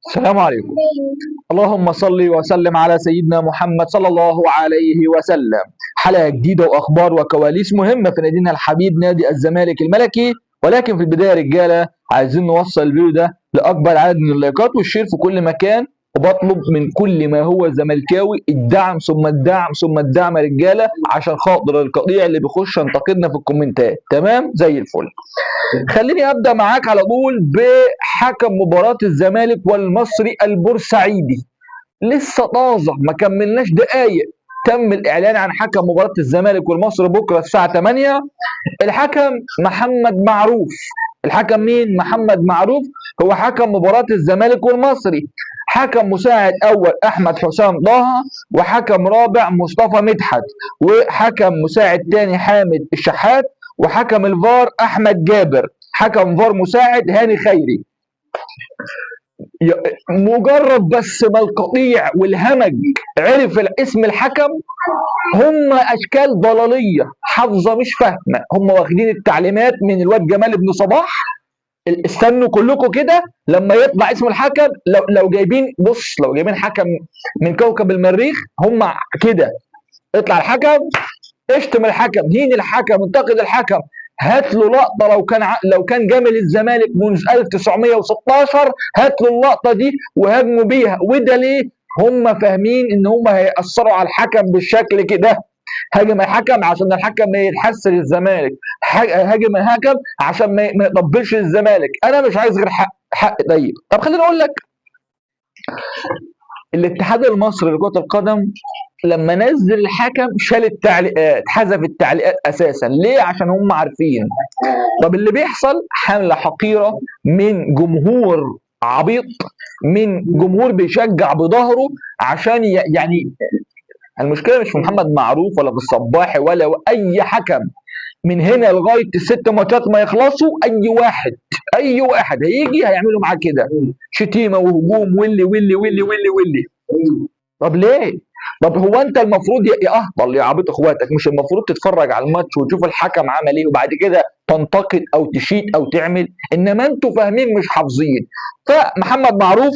السلام عليكم. اللهم صل وسلم على سيدنا محمد صلى الله عليه وسلم. حلقة جديدة وأخبار وكواليس مهمة في نادينا الحبيب نادي الزمالك الملكي. ولكن في البداية يا رجالة عايزين نوصل الفيديو ده لأكبر عدد من اللايكات والشير في كل مكان، وبطلب من كل ما هو زملكاوي الدعم ثم الدعم ثم الدعم يا رجالة، عشان خاطر القطيع اللي بيخش ينتقدنا في الكومنتات. تمام زي الفل. خليني ابدا معاك على طول بحكم مباراه الزمالك والمصري البورسعيدي. لسه طازه، ما كملناش دقايق تم الاعلان عن حكم مباراه الزمالك والمصري بكره الساعه 8. الحكم محمد معروف. الحكم مين؟ محمد معروف. هو حكم مباراه الزمالك والمصري. حكم مساعد اول احمد حسام طه، وحكم رابع مصطفى مدحت، وحكم مساعد ثاني حامد الشحات، وحكم الفار احمد جابر. حكم فار مساعد هاني خيري. مجرد بس ما القطيع والهمج عرف اسم الحكم، هم اشكال ضلاليه حافظه مش فاهمه، هم واخدين التعليمات من الواد جمال بن صباح. استنوا كلكم كده لما يطلع اسم الحكم. لو جايبين، بص، لو جايبين حكم من كوكب المريخ هم كده. اطلع الحكم، اشتم الحكم، هين الحكم، انتقد الحكم، هات له لقطه لو كان جامل الزمالك منذ 1916، هات له اللقطه دي وهاجموا بيها. وده ليه؟ هم فاهمين ان هم هيأثروا على الحكم بالشكل كده. هاجم الحكم عشان الحكم ما يتحسن الزمالك، هاجم الحكم عشان ما يطبلش الزمالك. انا مش عايز غير حق. طب خليني اقول لك، الاتحاد المصري لكرة القدم لما نزل الحكم شال التعليقات، حذف التعليقات اساسا. ليه؟ عشان هم عارفين. طب اللي بيحصل حملة حقيرة من جمهور عبيط، من جمهور بيشجع بظهره عشان يعني المشكلة مش في محمد معروف ولا في الصباحي ولا اي حكم. من هنا لغايه الست ماتشات ما يخلصوا، اي واحد هيجي هيعملوا معاه كده، شتيمه وهجوم واللي واللي واللي واللي واللي. طب ليه؟ طب هو انت المفروض يا اهطل يا عبيط اخواتك، مش المفروض تتفرج على الماتش وتشوف الحكم عمل ايه وبعد كده تنتقد او تشيد او تعمل؟ انما انتوا فاهمين مش حافظين. فمحمد معروف،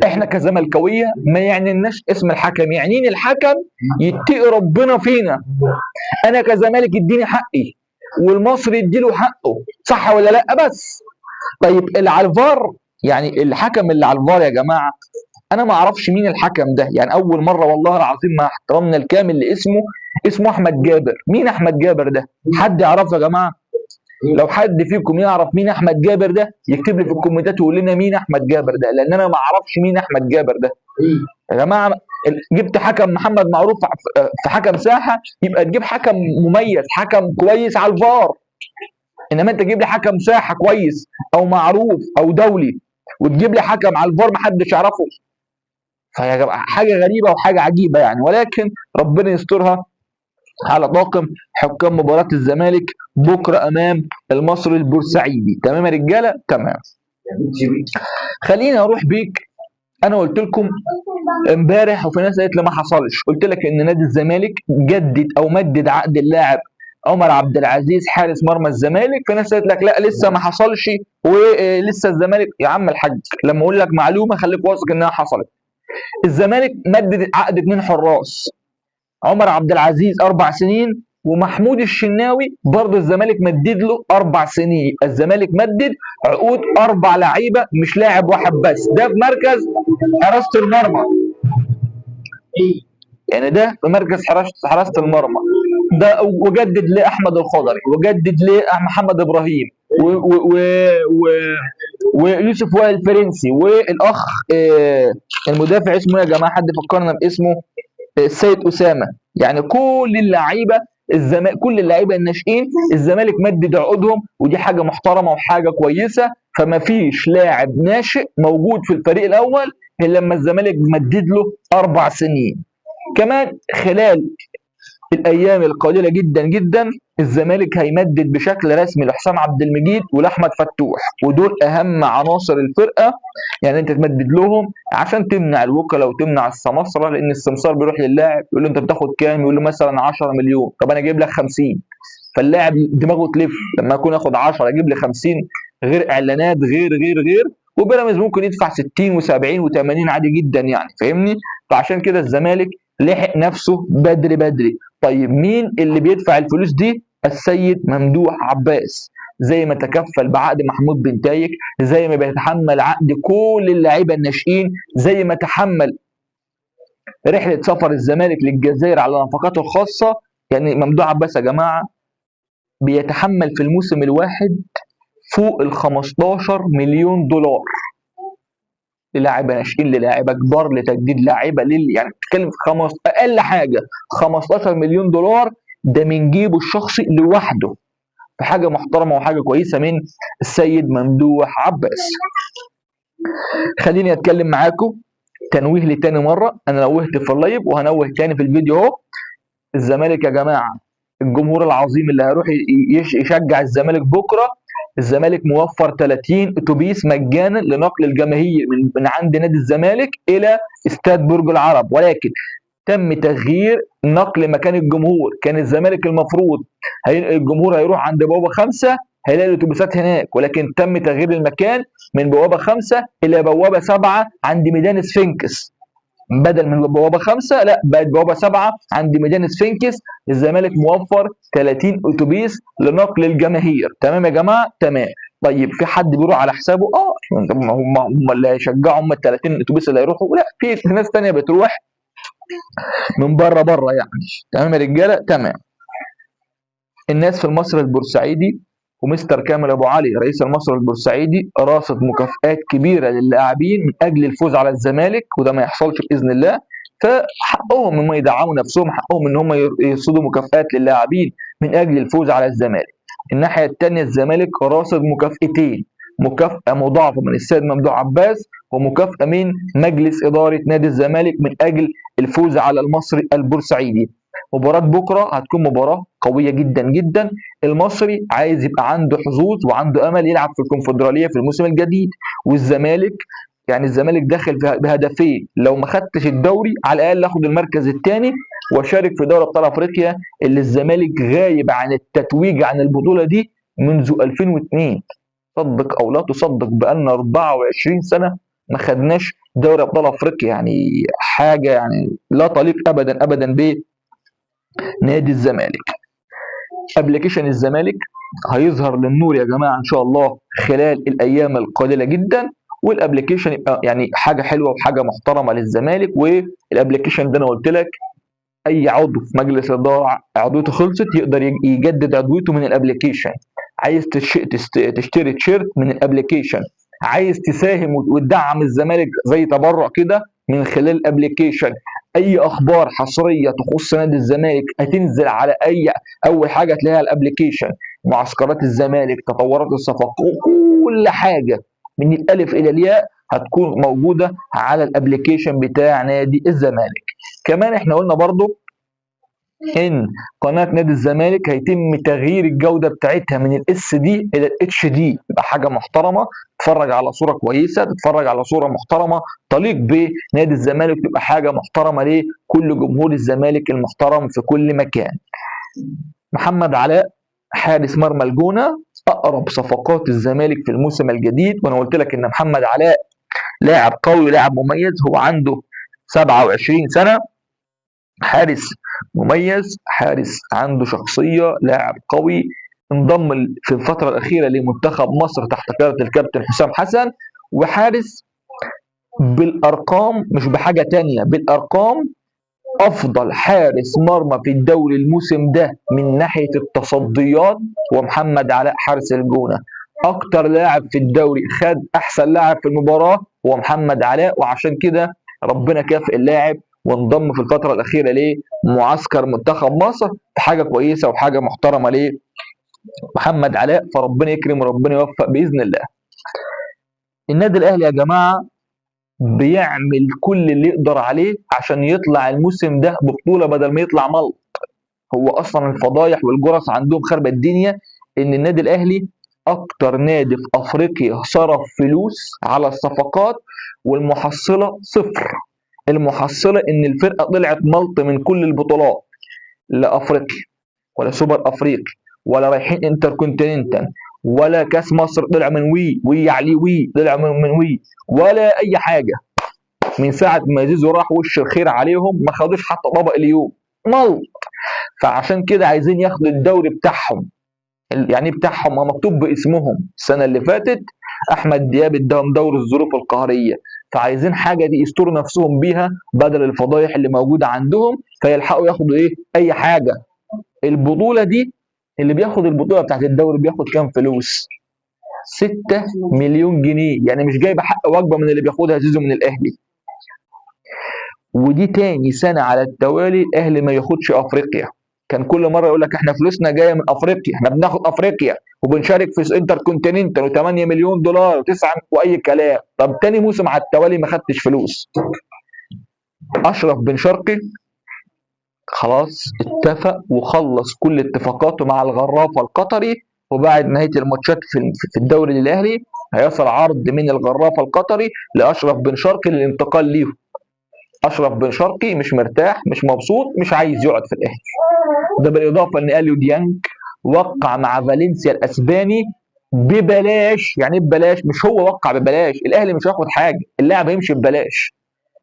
احنا كزملكاويه ما يعنيناش اسم الحكم، يعنيني الحكم يتقي ربنا فينا. انا كزمالك اديني حقي والمصري يديله حقه، صح ولا لا؟ بس طيب اللي على الفار، يعني الحكم اللي على الفار يا جماعه، انا ما اعرفش مين الحكم ده. يعني اول مره والله العظيم مع احترامنا الكامل لاسمه، اسمه احمد جابر. مين احمد جابر ده؟ حد يعرفه يا جماعه؟ لو حد فيكم يعرف مين احمد جابر ده يكتب لي في الكومنتات ويقول لنا مين احمد جابر ده، لان انا ما اعرفش مين احمد جابر ده يا جماعه. جبت حكم محمد معروف في حكم ساحه، يبقى تجيب حكم مميز، حكم كويس على الفار. انما انت تجيب لي حكم ساحه كويس او معروف او دولي وتجيب لي حكم على الفار محدش يعرفه. فيا جماعه حاجه غريبه وحاجه عجيبه يعني، ولكن ربنا يسترها على طاقم حكام مباراه الزمالك بكره امام المصري البورسعيدي. تمام يا رجاله؟ تمام. خليني اروح بيك. انا قلت لكم امبارح وفي ناس قالت لي ما حصلش، قلت لك ان نادي الزمالك جدد او مدد عقد اللاعب عمر عبد العزيز حارس مرمى الزمالك. في ناس قالت لك لا لسه ما حصلش ولسه الزمالك. يا عم الحاج، لما اقول لك معلومه خليك واثق انها حصلت. الزمالك مدد عقد 2 حراس، عمر عبد العزيز 4 سنين، ومحمود الشناوي برضه الزمالك مدد له 4 سنين. الزمالك مدد عقود 4 لعيبه مش لاعب واحد بس، ده في مركز حراسه المرمى. يعني ده في مركز حراسه المرمى ده. وجدد لاحمد الخضري، وجدد لمحمد ابراهيم، ويوسف وائل الفرنسي، والاخ المدافع اسمه يا جماعه، حد فكرنا باسمه، السيد اسامه. يعني كل اللعيبه كل اللعيبه الناشئين الزمالك مدد عقودهم، ودي حاجه محترمه وحاجه كويسه. فما فيش لاعب ناشئ موجود في الفريق الاول الا لما الزمالك مدد له 4 سنين. كمان خلال الايام القليله جدا جدا الزمالك هيمدد بشكل رسمي لحسام عبد المجيد ولاحمد فتوح، ودول اهم عناصر الفرقه. يعني انت تمدد لهم عشان تمنع الوكلاء وتمنع السماسره، لان السمسار بيروح للاعب يقول له انت بتاخد كام، يقول له مثلا 10 مليون، طب انا اجيب لك 50. فاللاعب دماغه تلف لما يكون ياخد 10 اجيب لي 50، غير اعلانات، غير وبيراميدز ممكن يدفع 60 و70 و80 عادي جدا يعني، فاهمني؟ فعشان كده الزمالك لحق نفسه بدري بدري. طيب مين اللي بيدفع الفلوس دي؟ السيد ممدوح عباس، زي ما تكفل بعقد محمود بن تايك، زي ما بيتحمل عقد كل اللاعيبه الناشئين، زي ما تحمل رحله سفر الزمالك للجزائر على نفقاته الخاصه. يعني ممدوح عباس يا جماعه بيتحمل في الموسم الواحد فوق ال 15 مليون دولار للاعيبه ناشئين، للاعيبه كبار، لتجديد لاعيبه يعني بتتكلم في اقل حاجه 15 مليون دولار، ده من جيبه الشخصي لوحده. فحاجه محترمه وحاجه كويسه من السيد ممدوح عباس. خليني اتكلم معاكم تنويه لتاني مره، انا نوهت في اللايف وهنوه تاني في الفيديو اهو. الزمالك يا جماعه، الجمهور العظيم اللي هيروح يشجع الزمالك بكره، الزمالك موفر 30 اتوبيس مجانا لنقل الجماهير من عند نادي الزمالك الى استاد برج العرب، ولكن تم تغيير نقل مكان الجمهور. كان الزمالك المفروض الجمهور هيروح عند بوابه 5 هيلاقي الاتوبيسات هناك، ولكن تم تغيير المكان من بوابه 5 الى بوابه 7 عند ميدان سفنكس. بدل من بوابه 5 لا بقت بوابه 7 عند ميدان سفنكس. الزمالك موفر 30 اتوبيس لنقل الجماهير. تمام يا جماعه؟ تمام. طيب في حد بيروح على حسابه؟ هم اللي هيشجعوا، هم ال 30 اتوبيس اللي هيروحوا؟ لا، في ناس ثانيه بتروح من بره يعني. تمام يا رجاله؟ تمام. الناس في المصري البورسعيدي ومستر كامل ابو علي رئيس المصري البورسعيدي راصد مكافآت كبيره للاعبين من اجل الفوز على الزمالك، وده ما يحصلش باذن الله. فحقهم ان هم يدعموا نفسهم، حقهم ان هم يرصدوا مكافآت للاعبين من اجل الفوز على الزمالك. الناحيه الثانيه الزمالك راصد مكافئتين، مكافاه مضاعفه من السيد ممدوح عباس، ومكافاه من مجلس اداره نادي الزمالك من اجل الفوز على المصري البورسعيدي. مباراة بكرة هتكون مباراة قوية جدا جدا. المصري عايز يبقى عنده حظوظ وعنده امل يلعب في الكونفدرالية في الموسم الجديد، والزمالك يعني الزمالك داخل بهدفين، لو ما خدتش الدوري على الاقل اخد المركز الثاني واشارك في دوري ابطال افريقيا اللي الزمالك غايب عن التتويج عن البطولة دي منذ 2002. صدق او لا تصدق بقالنا 24 سنة ما خدناش دوري ابطال افريقيا، يعني حاجة يعني لا تليق ابدا ابدا نادي الزمالك. ابلكيشن الزمالك هيظهر للنور يا جماعه ان شاء الله خلال الايام القليله جدا، والابلكيشن يبقى يعني حاجه حلوه وحاجه محترمه للزمالك. والابلكيشن ده انا قلت لك اي عضو في مجلس الاداره عضويته خلصت يقدر يجدد عضويته من الابلكيشن. عايز تشتري تيشيرت من الابلكيشن، عايز تساهم وتدعم الزمالك زي تبرع كده من خلال الابلكيشن. اي اخبار حصريه تخص نادي الزمالك هتنزل على اول حاجه تلاقيها على الابلكيشن. معسكرات الزمالك، تطورات الصفقات، كل حاجه من الالف الى الياء هتكون موجوده على الابلكيشن بتاع نادي الزمالك. كمان احنا قلنا برضو ان قناه نادي الزمالك هيتم تغيير الجوده بتاعتها من الاس دي الى الاتش دي، تبقى حاجه محترمه، تتفرج على صوره كويسه، تتفرج على صوره محترمه تليق بنادي الزمالك، تبقى حاجه محترمه لكل جمهور الزمالك المحترم في كل مكان. محمد علاء حارس مرمى الجونه اقرب صفقات الزمالك في الموسم الجديد، وانا قلت لك ان محمد علاء لاعب قوي، لاعب مميز، هو عنده 27 سنه، حارس مميز، حارس عنده شخصية، لاعب قوي، انضم في الفترة الأخيرة لمنتخب مصر تحت قيادة الكابتن حسام حسن، وحارس بالأرقام مش بحاجة تانية، بالأرقام أفضل حارس مرمى في الدوري الموسم ده من ناحية التصديات ومحمد علاء حارس الجونة. أكتر لاعب في الدوري خد أحسن لاعب في المباراة هو محمد علاء، وعشان كده ربنا كافئ اللاعب وانضم في الفترة الأخيرة لمعسكر منتخب مصر. حاجة كويسة وحاجة محترمة ليه محمد علاء، فربنا يكرم وربنا يوفق بإذن الله. النادي الأهلي يا جماعة بيعمل كل اللي يقدر عليه عشان يطلع الموسم ده ببطولة بدل ما يطلع ملط. هو أصلا الفضايح والجرس عندهم خربة الدنيا إن النادي الأهلي أكتر نادي في أفريقيا صرف فلوس على الصفقات والمحصلة صفر. المحصلة إن الفرقة طلعت ملط من كل البطولات، لا أفريقيا ولا سوبر أفريقي ولا رايحين انتر كونتيننتال ولا كاس مصر طلع من وي عليه طلع من وي، ولا اي حاجه. من ساعه ما زيزو راح وش الخير عليهم ما خدوش حتى طبق اليوم ملط. فعشان كده عايزين ياخدوا الدوري بتاعهم. يعني ايه بتاعهم؟ ما مكتوب باسمهم. السنه اللي فاتت احمد دياب اداهم دوري الظروف القهريه، فعايزين حاجه دي يستروا نفسهم بيها بدل الفضايح اللي موجوده عندهم، فيلحقوا ياخدوا ايه؟ اي حاجه. البطوله دي، اللي بياخد البطوله بتاعت الدوري بياخد كام فلوس؟ 6 مليون جنيه، يعني مش جايبه حق وجبه من اللي بياخدها زيزو من الاهلي. ودي تاني سنه على التوالي الاهلي ما ياخدش افريقيا. كان كل مره يقول لك احنا فلوسنا جايه من افريقيا، احنا بناخد افريقيا وبنشارك في انتر كونتيننتال و8 مليون دولار و9 واي كلام. طب تاني موسم على التوالي ما خدتش فلوس. اشرف بن شرقي خلاص اتفق وخلص كل اتفاقاته مع الغرافه القطري، وبعد نهايه الماتشات في الدوري للاهلي هيصل عرض من الغرافه القطري لاشرف بن شرقي للانتقال ليه. اشرف بن شرقي مش مرتاح، مش مبسوط، مش عايز يقعد في الاهلي. ده بالاضافه ان اليو ديانج وقع مع فالنسيا الاسباني ببلاش. يعني ايه ببلاش؟ مش هو وقع ببلاش، الاهلي مش هياخد حاجه، اللاعب هيمشي ببلاش.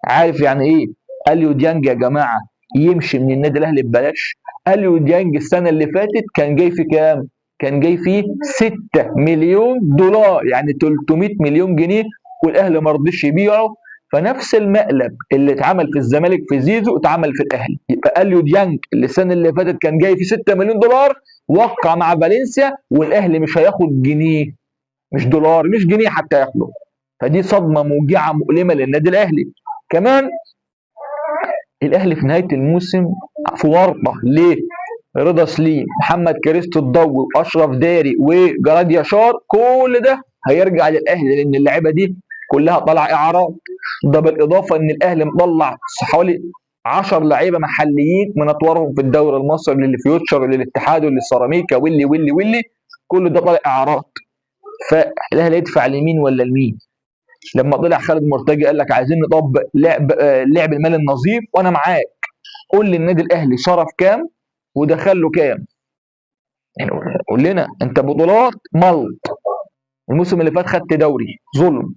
عارف يعني ايه اليو ديانج يا جماعه يمشي من النادي الاهلي ببلاش؟ اليو ديانج السنه اللي فاتت كان جاي في كام؟ كان جاي فيه 6 مليون دولار، يعني 300 مليون جنيه، والاهلي ما رضيش يبيعه. فنفس المقلب اللي اتعمل في الزمالك في زيزو اتعمل في الاهلي. يبقى اليو ديانج اللي السنه اللي فاتت كان جاي في 6 مليون دولار وقع مع فالنسيا، والاهلي مش هياخد جنيه، مش دولار، مش جنيه حتى ياخده. فدي صدمه موجعه مؤلمه للنادي الاهلي. كمان الاهلي في نهايه الموسم في ورطه. ليه؟ رضا سليم، محمد كريستو الضوي، واشرف داري، وجراد ياشار، كل ده هيرجع للاهلي لان اللعيبه دي كلها طالعه اعارات. ده بالاضافه ان الاهلي مطلع حوالي 10 لعيبه محليين من اطوارهم في الدوري المصري، للفيوتشر وللاتحاد وللسيراميكا واللي كل ده طالع اعارات. فالاهلي يدفع لمين ولا لمين؟ لما طلع خالد مرتجي قال لك عايزين نطبق لعب المال النظيف، وانا معاك. قول لي النادي الاهلي صرف كام ودخل له كام؟ يعني قول لنا انت بطولات ملط. الموسم اللي فات خدت دوري ظلم،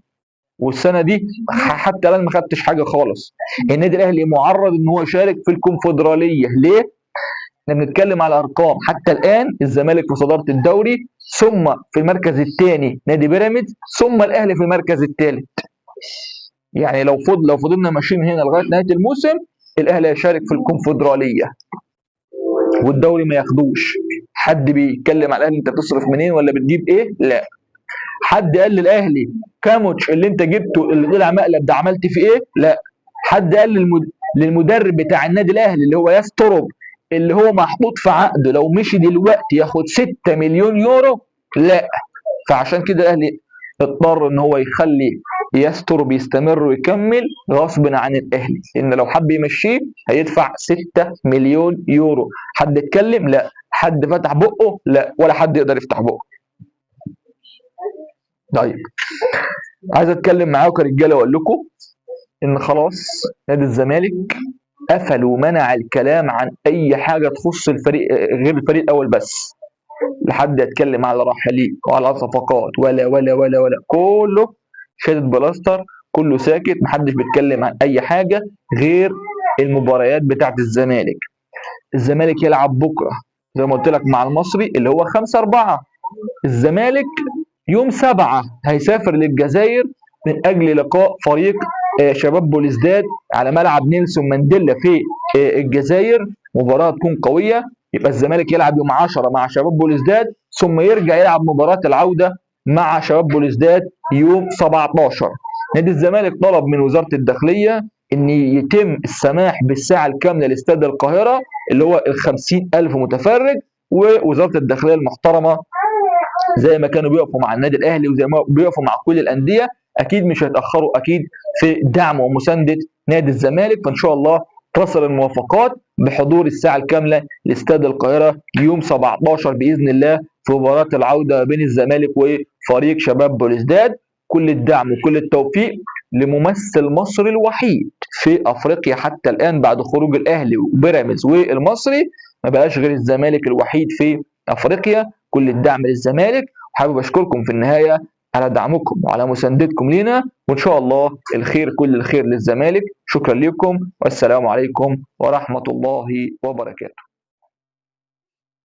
والسنه دي حتى الان ما خدتش حاجه خالص. النادي الاهلي معرض ان هو يشارك في الكونفدراليه. ليه؟ احنا بنتكلم على ارقام. حتى الان الزمالك في صداره الدوري، ثم في المركز الثاني نادي بيراميدز، ثم الاهلي في المركز الثالث. يعني لو فضلنا ماشيين هنا لغايه نهايه الموسم الاهلي هيشارك في الكونفدراليه والدوري ما ياخدوش. حد بيتكلم على الاهلي انت بتصرف منين ولا بتجيب ايه؟ لا. حد قال للاهلي كاموتش اللي انت جبته اللي طلع مقلب ده عملت فيه ايه؟ لا. حد قال للمدرب بتاع النادي الاهلي اللي هو يسترب اللي هو محطوط في عقده لو مشي دلوقتي ياخد 6 مليون يورو؟ لا. فعشان كده الاهلي اضطر ان هو يخلي يستر بيستمر ويكمل غصب عن الاهلي، ان لو حب يمشيه هيدفع 6 مليون يورو. حد اتكلم؟ لا. حد فتح بقه؟ لا، ولا حد يقدر يفتح بقه. طيب، عايز اتكلم معاكم يا رجاله واقول لكم ان خلاص نادي الزمالك قفل ومنع الكلام عن اي حاجه تخص الفريق غير الفريق الاول بس. لحد يتكلم على راحلين وعلى صفقات ولا كله شادد بلاستر، كله ساكت، محدش بيتكلم عن اي حاجه غير المباريات بتاعت الزمالك. الزمالك يلعب بكره زي ما قلت لك مع المصري اللي هو 5/4. الزمالك يوم 7 هيسافر للجزائر من اجل لقاء فريق شباب بوليسداد على ملعب نيلسون مانديلا في الجزائر. مباراه تكون قويه. يبقى الزمالك يلعب يوم 10 مع شباب بوليسداد، ثم يرجع يلعب مباراه العوده مع شباب بوليسداد يوم 17. نادي الزمالك طلب من وزاره الداخليه ان يتم السماح بالساعه الكامله لاستاد القاهره اللي هو ال 50,000 متفرج. ووزاره الداخليه المحترمه زي ما كانوا بيقفوا مع النادي الاهلي وزي ما بيقفوا مع كل الانديه اكيد مش هيتاخروا اكيد في دعم ومسانده نادي الزمالك. فان شاء الله تصل الموافقات بحضور الساعه الكامله لاستاد القاهره يوم 17 باذن الله في مباراه العوده بين الزمالك وفريق شباب بوليسداد. كل الدعم وكل التوفيق لممثل مصر الوحيد في افريقيا حتى الان بعد خروج الاهلي وبيراميدز والمصري. ما بقاش غير الزمالك الوحيد في افريقيا. كل الدعم للزمالك، حابب اشكركم في النهايه على دعمكم وعلى مساندتكم لنا، وان شاء الله الخير كل الخير للزمالك. شكرا لكم والسلام عليكم ورحمه الله وبركاته.